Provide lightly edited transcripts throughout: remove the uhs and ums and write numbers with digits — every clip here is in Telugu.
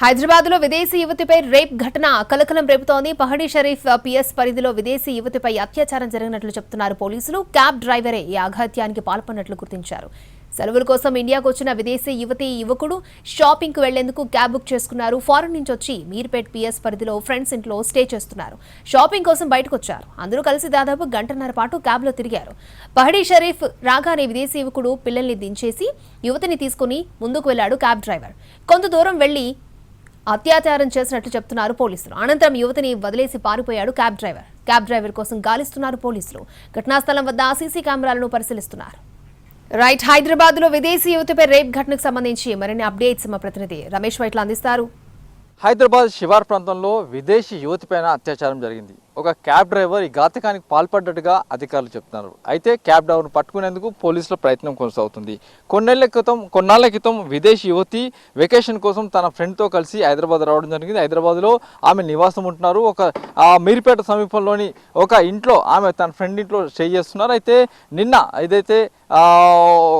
హైదరాబాద్ లో విదేశీ యువతిపై రేప్ ఘటన కలకలం రేపుతోంది. పహడీ షరీఫ్ పిఎస్ పరిధిలో విదేశీ యువతిపై అత్యాచారం జరిగినట్లు చెప్తున్నారు పోలీసులు. క్యాబ్ డ్రైవరే ఈ అఘాత్యానికి పాల్పడినట్లు గుర్తించారు. సెలవుల కోసం ఇండియాకు వచ్చిన విదేశీ యువకుడు షాపింగ్ కు వెళ్లేందుకు క్యాబ్ బుక్ చేసుకున్నారు. ఫారెన్ నుంచి వచ్చి మీర్పేట్ పిఎస్ పరిధిలో ఫ్రెండ్స్ ఇంట్లో స్టే చేస్తున్నారు. షాపింగ్ కోసం బయటకు వచ్చారు. అందరూ కలిసి దాదాపు గంటన్నర పాటు క్యాబ్ లో తిరిగారు. పహడీ షరీఫ్ రాగానే విదేశీ యువకుడు పిల్లల్ని దించేసి యువతిని తీసుకుని ముందుకు వెళ్లాడు క్యాబ్ డ్రైవర్. కొంత దూరం వెళ్లి అత్యాచారం చేసినట్లు చెప్తున్నారు పోలీసులు. అనంతరం యువతిని వదిలేసి పారిపోయాడు క్యాబ్ డ్రైవర్. క్యాబ్ డ్రైవర్ కోసం గాలిస్తున్నారు పోలీసులు. ఘటనాస్థలం వద్ద సీసీ కెమెరాలను పరిశీలిస్తున్నారు. రైట్, హైదరాబాద్ లో విదేశీ యువతిపై రేప్ ఘటనకు సంబంధించి మరిన్ని అప్డేట్స్ మా ప్రతినిధి రమేష్ వైట్ల అందిస్తారు. హైదరాబాద్ శివార్ ప్రాంతంలో విదేశీ యువతిపైన అత్యాచారం జరిగింది. ఒక క్యాబ్ డ్రైవర్ ఈ ఘాతకానికి పాల్పడ్డట్టుగా అధికారులు చెప్తున్నారు. అయితే క్యాబ్ డ్రైవర్ను పట్టుకునేందుకు పోలీసుల ప్రయత్నం కొనసాగుతుంది. కొన్నాళ్ల క్రితం విదేశీ యువతి వెకేషన్ కోసం తన ఫ్రెండ్తో కలిసి హైదరాబాద్ రావడం జరిగింది. హైదరాబాద్లో ఆమె నివాసం ఉంటున్నారు. మీర్పేట సమీపంలోని ఒక ఇంట్లో ఆమె తన ఫ్రెండ్ ఇంట్లో స్టే చేస్తున్నారు. అయితే నిన్న ఏదైతే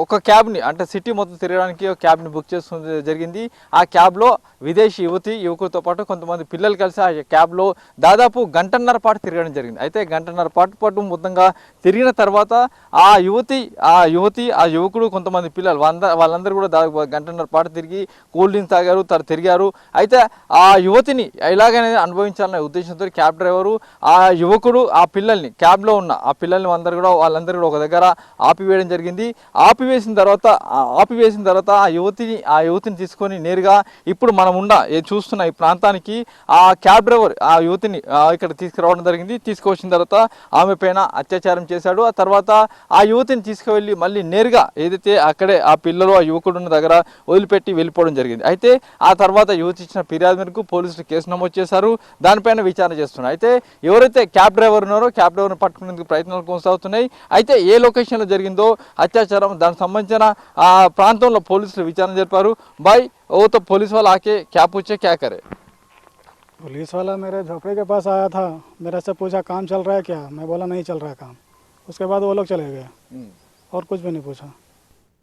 ఒక క్యాబ్ని అంటే సిటీ మొత్తం తిరగడానికి ఒక క్యాబ్ని బుక్ చేసుకుని జరిగింది. ఆ క్యాబ్లో విదేశీ యువకులతో పాటు కొంతమంది పిల్లలు కలిసి ఆ క్యాబ్లో దాదాపు గంటన్నర పాటు తిరగడం జరిగింది. అయితే గంటన్నర పాటు మొత్తంగా తిరిగిన తర్వాత ఆ యువకుడు కొంతమంది పిల్లలు వాళ్ళందరూ కూడా దాదాపు గంటన్నర పాటు తిరిగి కూల్ డ్రింక్స్ తాగారు, తిరిగారు. అయితే ఆ యువతిని ఎలాగైనా అనుభవించాలనే ఉద్దేశంతో క్యాబ్ డ్రైవరు ఆ యువకుడు ఆ పిల్లల్ని క్యాబ్లో ఉన్న ఆ పిల్లల్ని వాళ్ళందరూ కూడా ఒక దగ్గర ఆపివేయడం జరిగింది. ఆపివేసిన తర్వాత ఆ యువతిని తీసుకొని నేరుగా ఇప్పుడు మనం చూస్తున్న ఈ ప్రాంతానికి ఆ క్యాబ్ డ్రైవర్ ఆ యువతిని ఇక్కడ తీసుకురావడం జరిగింది. తీసుకువచ్చిన తర్వాత ఆమె పైన అత్యాచారం చేశాడు. ఆ తర్వాత ఆ యువతిని తీసుకువెళ్ళి మళ్ళీ నేరుగా ఏదైతే అక్కడే ఆ పిల్లలు ఆ యువకుడు ఉన్న దగ్గర వదిలిపెట్టి వెళ్ళిపోవడం జరిగింది. అయితే ఆ తర్వాత యువతి ఇచ్చిన ఫిర్యాదు మేరకు పోలీసులు కేసు నమోదు చేశారు. దానిపైన విచారణ చేస్తున్నారు. అయితే ఎవరైతే క్యాబ్ డ్రైవర్ ఉన్నారో క్యాబ్ డ్రైవర్ను పట్టుకునేందుకు ప్రయత్నాలు కొనసాగుతున్నాయి. అయితే ఏ లొకేషన్లో జరిగిందో అత్యాచారం దానికి సంబంధించిన ఆ ప్రాంతంలో పోలీసులు విచారణ జరిపారు. బాయ్ वो तो पुलिस वाला आके क्या पूछे क्या करे? पुलिस वाला मेरे झोपड़े के पास आया था, मेरे से पूछा काम चल रहा है क्या, मैं बोला नहीं चल रहा है काम। उसके बाद वो लोग चले गए और कुछ भी नहीं पूछा।